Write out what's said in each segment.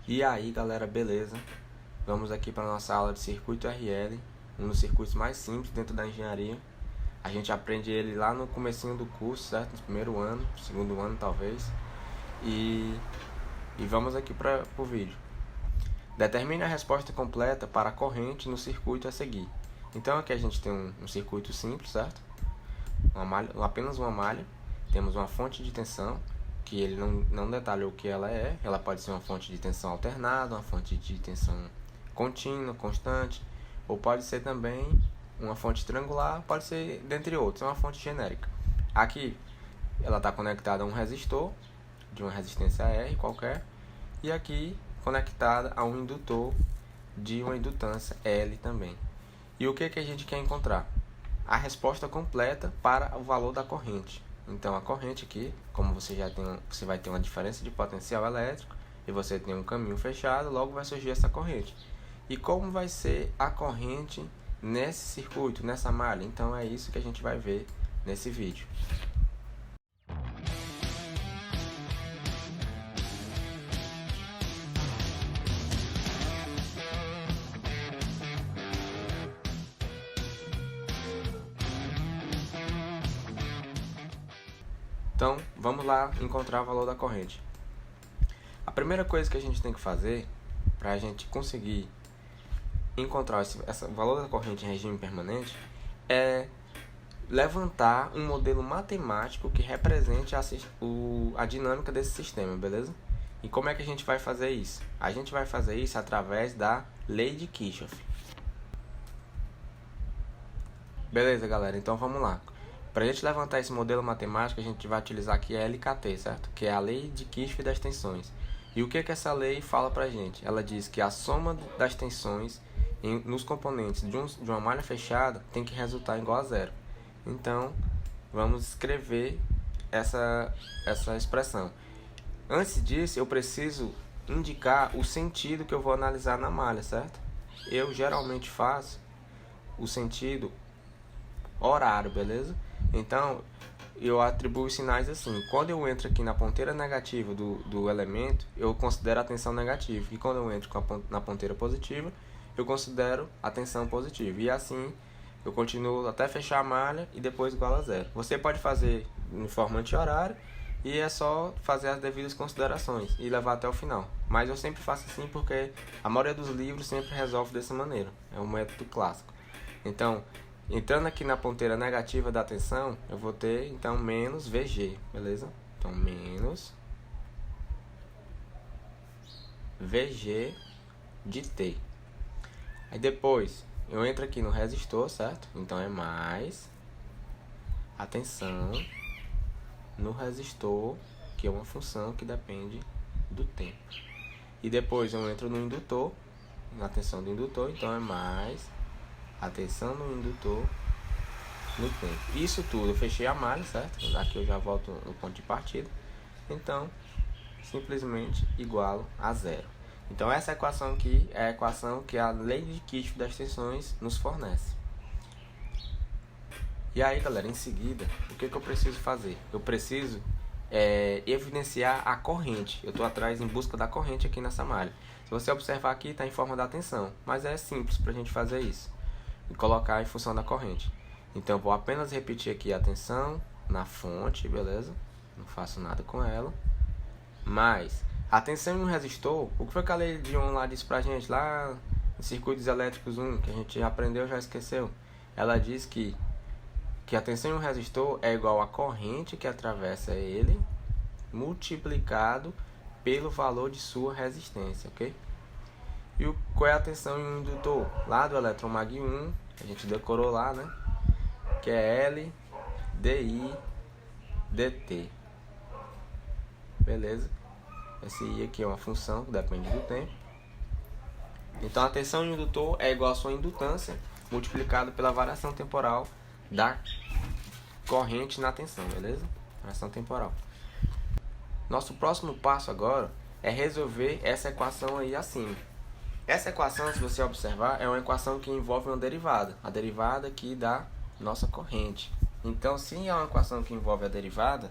E aí galera, beleza? Vamos aqui para a nossa aula de circuito RL, um dos circuitos mais simples dentro da engenharia. A gente aprende ele lá no comecinho do curso, certo? No primeiro ano, segundo ano talvez. E vamos aqui para o vídeo. Determine a resposta completa para a corrente no circuito a seguir. Então aqui a gente tem um circuito simples, certo? Apenas uma malha. Temos uma fonte de tensão, que ele não detalha o que ela é. Ela pode ser uma fonte de tensão alternada, uma fonte de tensão contínua, constante, ou pode ser também uma fonte triangular, pode ser dentre outros, é uma fonte genérica. Aqui ela está conectada a um resistor de uma resistência R qualquer, e aqui conectada a um indutor de uma indutância L também. E o que a gente quer encontrar? A resposta completa para o valor da corrente. Então a corrente aqui, como você vai ter uma diferença de potencial elétrico e você tem um caminho fechado, logo vai surgir essa corrente. E como vai ser a corrente nesse circuito, nessa malha? Então é isso que a gente vai ver nesse vídeo. Então, vamos lá encontrar o valor da corrente. A primeira coisa que a gente tem que fazer para a gente conseguir encontrar o valor da corrente em regime permanente é levantar um modelo matemático que represente a dinâmica desse sistema, beleza? E como é que a gente vai fazer isso? A gente vai fazer isso através da lei de Kirchhoff. Beleza, galera? Então vamos lá. Para a gente levantar esse modelo matemático, a gente vai utilizar aqui a LKT, certo? Que é a lei de Kirchhoff das tensões. E o que essa lei fala para a gente? Ela diz que a soma das tensões nos componentes de uma malha fechada tem que resultar igual a zero. Então, vamos escrever essa expressão. Antes disso, eu preciso indicar o sentido que eu vou analisar na malha, certo? Eu geralmente faço o sentido horário, beleza? Então, eu atribuo os sinais assim. Quando eu entro aqui na ponteira negativa do elemento, eu considero a tensão negativa. E quando eu entro na ponteira positiva, eu considero a tensão positiva. E assim, eu continuo até fechar a malha e depois igual a zero. Você pode fazer em forma anti-horário e é só fazer as devidas considerações e levar até o final. Mas eu sempre faço assim porque a maioria dos livros sempre resolve dessa maneira. É um método clássico. Então, entrando aqui na ponteira negativa da tensão, eu vou ter, então, menos VG, beleza? Então, menos VG de T. Aí depois, eu entro aqui no resistor, certo? Então, é mais a tensão no resistor, que é uma função que depende do tempo. E depois, eu entro no indutor, na tensão do indutor, então, é mais a tensão no indutor no tempo. Isso tudo, eu fechei a malha, certo? Aqui eu já volto no ponto de partida. Então, simplesmente igualo a zero. Então, essa equação aqui é a equação que a lei de Kirchhoff das tensões nos fornece. E aí, galera, em seguida, o que eu preciso fazer? Eu preciso evidenciar a corrente. Eu estou atrás em busca da corrente aqui nessa malha. Se você observar aqui, está em forma da tensão. Mas é simples para a gente fazer isso e colocar em função da corrente. Então eu vou apenas repetir aqui a tensão na fonte, beleza? Não faço nada com ela. Mas a tensão em um resistor, o que foi que a lei de Ohm lá disse pra gente lá em circuitos elétricos 1, que a gente já aprendeu, já esqueceu? Ela diz que a tensão em um resistor é igual à corrente que atravessa ele multiplicado pelo valor de sua resistência, ok? E qual é a tensão em um indutor? Lá do eletromag 1, a gente decorou lá, né? Que é L, DI, DT. Beleza? Esse I aqui é uma função que depende do tempo. Então a tensão em um indutor é igual a sua indutância multiplicado pela variação temporal da corrente na tensão, beleza? Variação temporal. Nosso próximo passo agora é resolver essa equação aí acima. Essa equação, se você observar, é uma equação que envolve uma derivada. A derivada aqui da nossa corrente. Então, se é uma equação que envolve a derivada,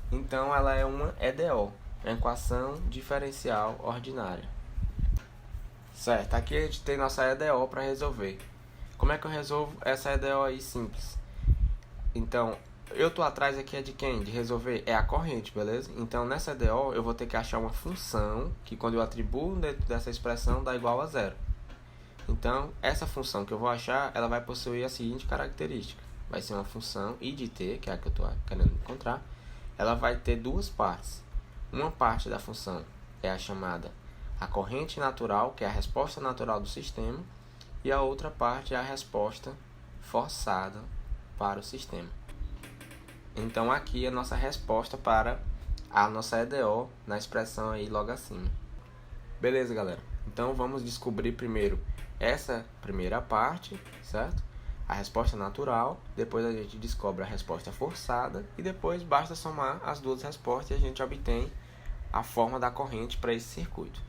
então ela é uma EDO. É uma equação diferencial ordinária. Certo, aqui a gente tem nossa EDO para resolver. Como é que eu resolvo essa EDO aí simples? Então, eu tô atrás aqui é de quem? De resolver é a corrente, beleza? Então, nessa EDO eu vou ter que achar uma função que quando eu atribuo dentro dessa expressão dá igual a zero. Então, essa função que eu vou achar, ela vai possuir a seguinte característica. Vai ser uma função I de t, que é a que eu estou querendo encontrar. Ela vai ter duas partes. Uma parte da função é a chamada a corrente natural, que é a resposta natural do sistema. E a outra parte é a resposta forçada para o sistema. Então, aqui é a nossa resposta para a nossa EDO na expressão aí logo acima. Beleza, galera? Então, vamos descobrir primeiro essa primeira parte, certo? A resposta natural, depois a gente descobre a resposta forçada e depois basta somar as duas respostas e a gente obtém a forma da corrente para esse circuito.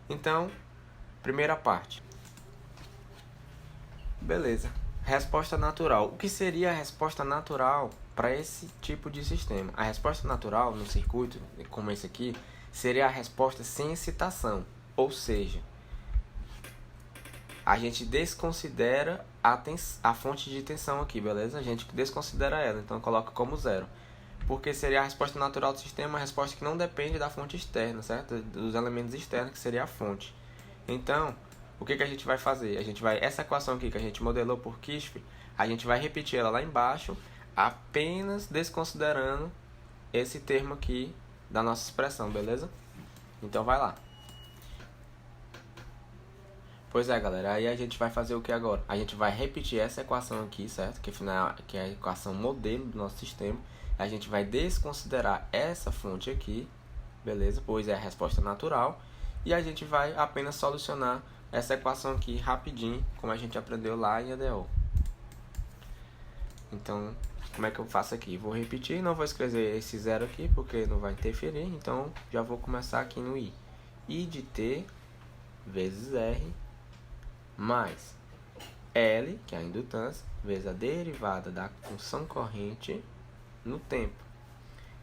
Então, primeira parte. Beleza. Resposta natural. O que seria a resposta natural para esse tipo de sistema? A resposta natural no circuito, como esse aqui, seria a resposta sem excitação, ou seja, a gente desconsidera a fonte de tensão aqui, beleza? A gente desconsidera ela, então coloca como zero. Porque seria a resposta natural do sistema, a resposta que não depende da fonte externa, certo? Dos elementos externos, que seria a fonte. Então, o que a gente vai fazer? Essa equação aqui que a gente modelou por Kirchhoff, a gente vai repetir ela lá embaixo, apenas desconsiderando esse termo aqui da nossa expressão, beleza? Então vai lá. Pois é, galera, aí a gente vai fazer o que agora? A gente vai repetir essa equação aqui, certo? Que é a equação modelo do nosso sistema. A gente vai desconsiderar essa fonte aqui, beleza? Pois é a resposta natural. E a gente vai apenas solucionar essa equação aqui rapidinho, como a gente aprendeu lá em EDO. Então, como é que eu faço aqui? Vou repetir, não vou escrever esse zero aqui, porque não vai interferir. Então, já vou começar aqui no I. I de t vezes R mais L, que é a indutância, vezes a derivada da função corrente no tempo.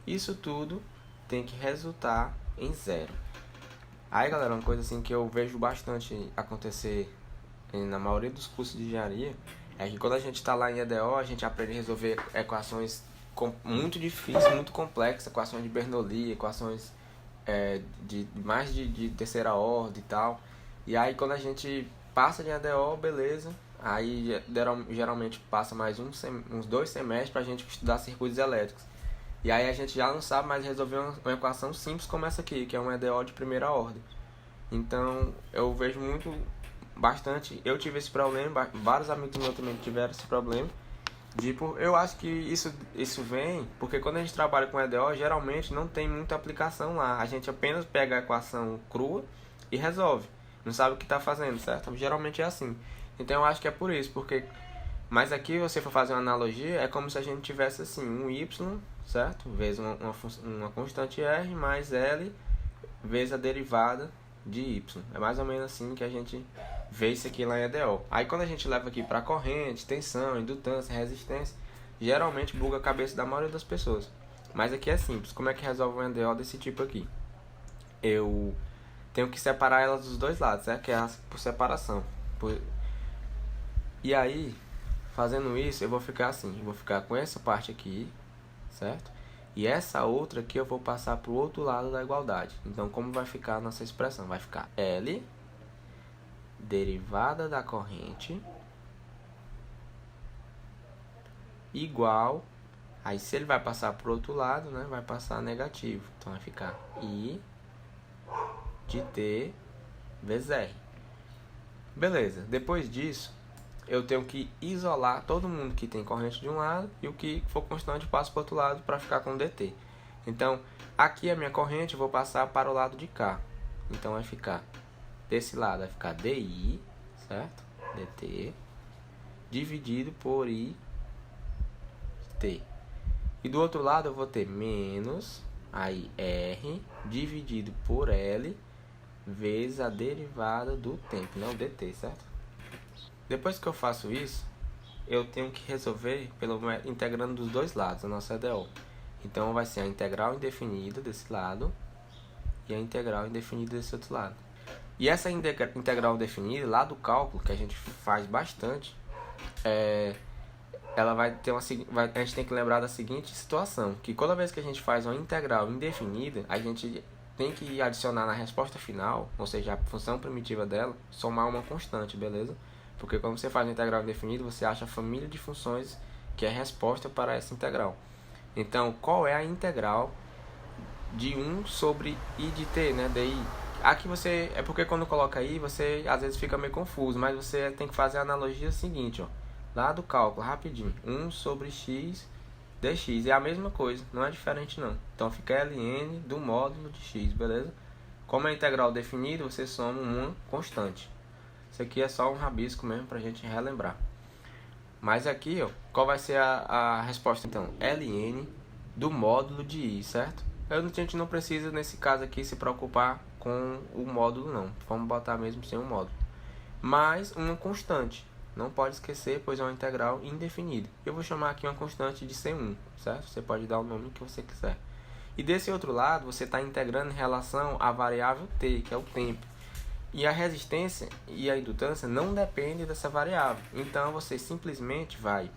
Isso tudo tem que resultar em zero. Aí, galera, uma coisa assim que eu vejo bastante acontecer na maioria dos cursos de engenharia é que quando a gente está lá em EDO, a gente aprende a resolver equações muito difíceis, muito complexas, equações de Bernoulli, equações de terceira ordem e tal. E aí, quando a gente passa de EDO, beleza, aí geralmente passa mais uns 2 semestres para a gente estudar circuitos elétricos. E aí a gente já não sabe mais resolver uma equação simples como essa aqui, que é um EDO de primeira ordem. Então, eu vejo bastante, eu tive esse problema, vários amigos meus também tiveram esse problema. Eu acho que isso vem porque quando a gente trabalha com EDO, geralmente não tem muita aplicação lá. A gente apenas pega a equação crua e resolve. Não sabe o que está fazendo, certo? Geralmente é assim. Então eu acho que é por isso, mas aqui, se você for fazer uma analogia, é como se a gente tivesse assim, um y, certo? Vezes uma constante r mais L vezes a derivada de y. É mais ou menos assim que a gente vê isso aqui lá em EDO. Aí quando a gente leva aqui para corrente, tensão, indutância, resistência, geralmente buga a cabeça da maioria das pessoas. Mas aqui é simples. Como é que resolve um EDO desse tipo aqui? Eu tenho que separar elas dos dois lados, certo? Que é por separação. E aí, fazendo isso, eu vou ficar assim. Eu vou ficar com essa parte aqui, certo? E essa outra aqui eu vou passar para o outro lado da igualdade. Então, como vai ficar a nossa expressão? Vai ficar L, derivada da corrente, igual... Aí, se ele vai passar para o outro lado, né? Vai passar negativo. Então, vai ficar I de t vezes R. Beleza. Depois disso, eu tenho que isolar todo mundo que tem corrente de um lado e o que for constante eu passo para o outro lado para ficar com dt. Então, aqui a minha corrente eu vou passar para o lado de cá. Então, vai ficar desse lado, vai ficar di, certo? dt, dividido por i t. E do outro lado eu vou ter menos, aí r, dividido por L, vezes a derivada do tempo, não dt, certo? Depois que eu faço isso, eu tenho que resolver integrando dos dois lados a nossa EDO. Então, vai ser a integral indefinida desse lado e a integral indefinida desse outro lado. E essa integral definida, lá do cálculo, que a gente faz bastante, ela vai ter a gente tem que lembrar da seguinte situação, que toda vez que a gente faz uma integral indefinida, a gente tem que adicionar na resposta final, ou seja, a função primitiva dela, somar uma constante, beleza? Porque quando você faz uma integral indefinida, você acha a família de funções que é a resposta para essa integral. Então, qual é a integral de 1 sobre i de t, né? Daí, aqui você, é porque quando coloca i, você às vezes fica meio confuso, mas você tem que fazer a analogia seguinte, ó. Lá do cálculo, rapidinho, 1 sobre x dx, é a mesma coisa, não é diferente não. Então fica ln do módulo de x, beleza? Como é integral definida, você soma uma constante. Isso aqui é só um rabisco mesmo pra gente relembrar. Mas aqui, ó, qual vai ser a resposta então? Ln do módulo de i, certo? A gente não precisa, nesse caso aqui, se preocupar com o módulo não. Vamos botar mesmo sem o módulo. Mais uma constante. Não pode esquecer, pois é uma integral indefinida. Eu vou chamar aqui uma constante de C1, certo? Você pode dar o nome que você quiser. E desse outro lado, você está integrando em relação à variável t, que é o tempo. E a resistência e a indutância não dependem dessa variável. Então, você simplesmente vai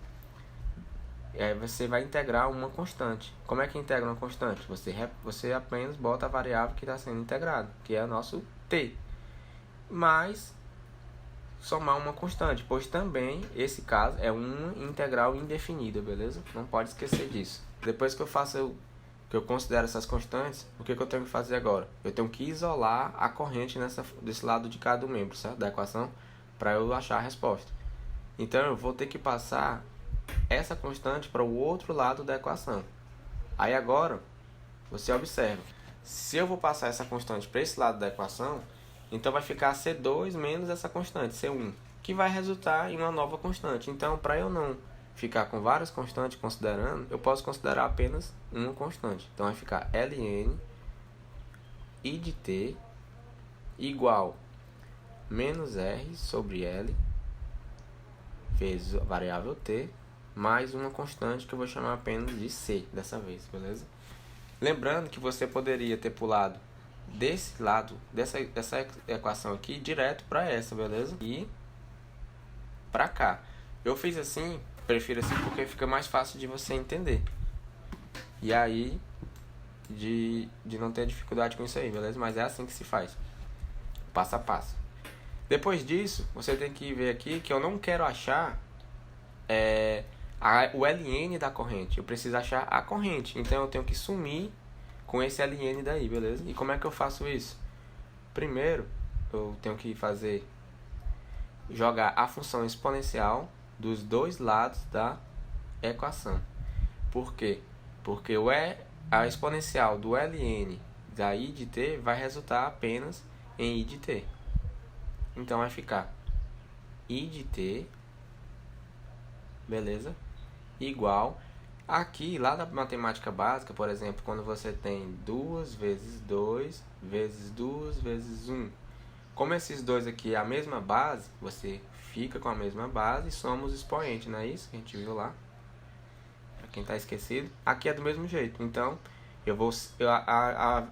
integrar uma constante. Como é que integra uma constante? Você apenas bota a variável que está sendo integrada, que é o nosso t. Mas somar uma constante, pois também esse caso é uma integral indefinida, beleza? Não pode esquecer disso. Depois que eu considero essas constantes, o que eu tenho que fazer agora? Eu tenho que isolar a corrente desse lado de cada membro, certo? Da equação, para eu achar a resposta. Então eu vou ter que passar essa constante para o outro lado da equação. Aí agora, você observa, se eu vou passar essa constante para esse lado da equação, então vai ficar C2 menos essa constante, C1, que vai resultar em uma nova constante. Então, para eu não ficar com várias constantes considerando, eu posso considerar apenas uma constante. Então, vai ficar ln i de t igual menos r sobre l vezes a variável t mais uma constante que eu vou chamar apenas de c dessa vez, beleza? Lembrando que você poderia ter pulado desse lado, dessa equação aqui, direto para essa, beleza? E para cá. Eu fiz assim, prefiro assim porque fica mais fácil de você entender. E aí, de não ter dificuldade com isso aí, beleza? Mas é assim que se faz, passo a passo. Depois disso, você tem que ver aqui que eu não quero achar o ln da corrente. Eu preciso achar a corrente, então eu tenho que sumir com esse ln daí, beleza? E como é que eu faço isso? Primeiro, eu tenho que jogar a função exponencial dos dois lados da equação. Por quê? Porque a exponencial do ln da i de t vai resultar apenas em i de t. Então vai ficar i de t, beleza? Igual. Aqui, lá da matemática básica, por exemplo, quando você tem 2 vezes 2 vezes 2 vezes 1. Como esses dois aqui é a mesma base, você fica com a mesma base e soma os expoentes, não é isso que a gente viu lá? Para quem está esquecido, aqui é do mesmo jeito. Então,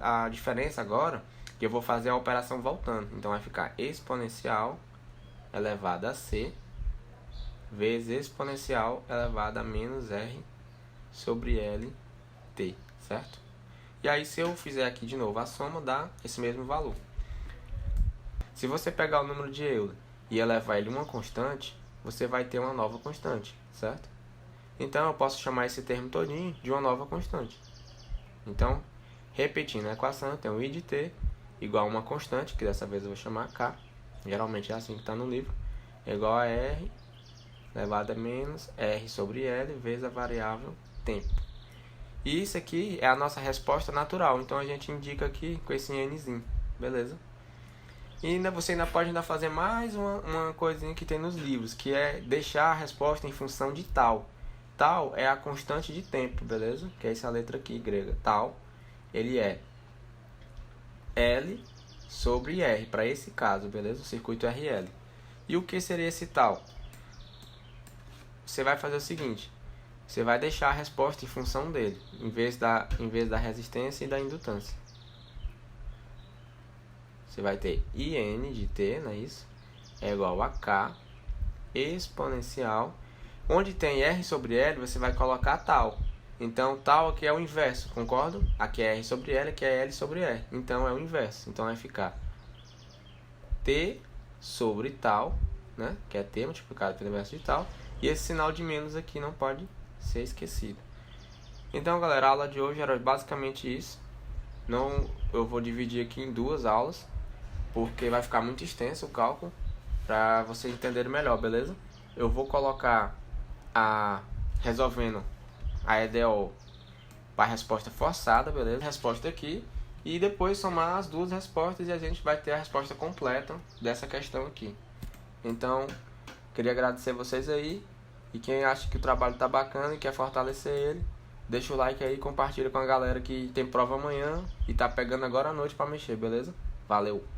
a diferença agora, que eu vou fazer a operação voltando. Então, vai ficar exponencial elevado a c vezes exponencial elevado a menos r sobre lt, certo? E aí, se eu fizer aqui de novo a soma, dá esse mesmo valor. Se você pegar o número de Euler e elevar ele a uma constante, você vai ter uma nova constante, certo? Então, eu posso chamar esse termo todinho de uma nova constante. Então, repetindo a equação, eu tenho i de t igual a uma constante, que dessa vez eu vou chamar k, geralmente é assim que está no livro, é igual a r elevado a menos r sobre l vezes a variável tempo. E isso aqui é a nossa resposta natural, então a gente indica aqui com esse nzinho, beleza? E você ainda pode fazer mais uma coisinha que tem nos livros, que é deixar a resposta em função de tal. Tal é a constante de tempo, beleza? Que é essa letra aqui, grega. Tal, ele é L sobre R, para esse caso, beleza? O circuito RL. E o que seria esse tal? Você vai fazer o seguinte, você vai deixar a resposta em função dele, em vez da resistência e da indutância. você vai ter IN de T, não é isso? É igual a K exponencial. Onde tem R sobre L, você vai colocar tal. Então, tal aqui é o inverso, concordo? Aqui é R sobre L, aqui é L sobre R. Então, é o inverso. Então, vai ficar T sobre tal, né? Que é T multiplicado pelo inverso de tal. E esse sinal de menos aqui não pode ser esquecido. Então, galera, a aula de hoje era basicamente isso. Eu vou dividir aqui em duas aulas, porque vai ficar muito extenso o cálculo, para vocês entenderem melhor, beleza? Eu vou colocar resolvendo a EDO para a resposta forçada, beleza? Resposta aqui. E depois somar as duas respostas e a gente vai ter a resposta completa dessa questão aqui. Então, queria agradecer vocês aí. E quem acha que o trabalho tá bacana e quer fortalecer ele, deixa o like aí e compartilha com a galera que tem prova amanhã e tá pegando agora à noite para mexer, beleza? Valeu!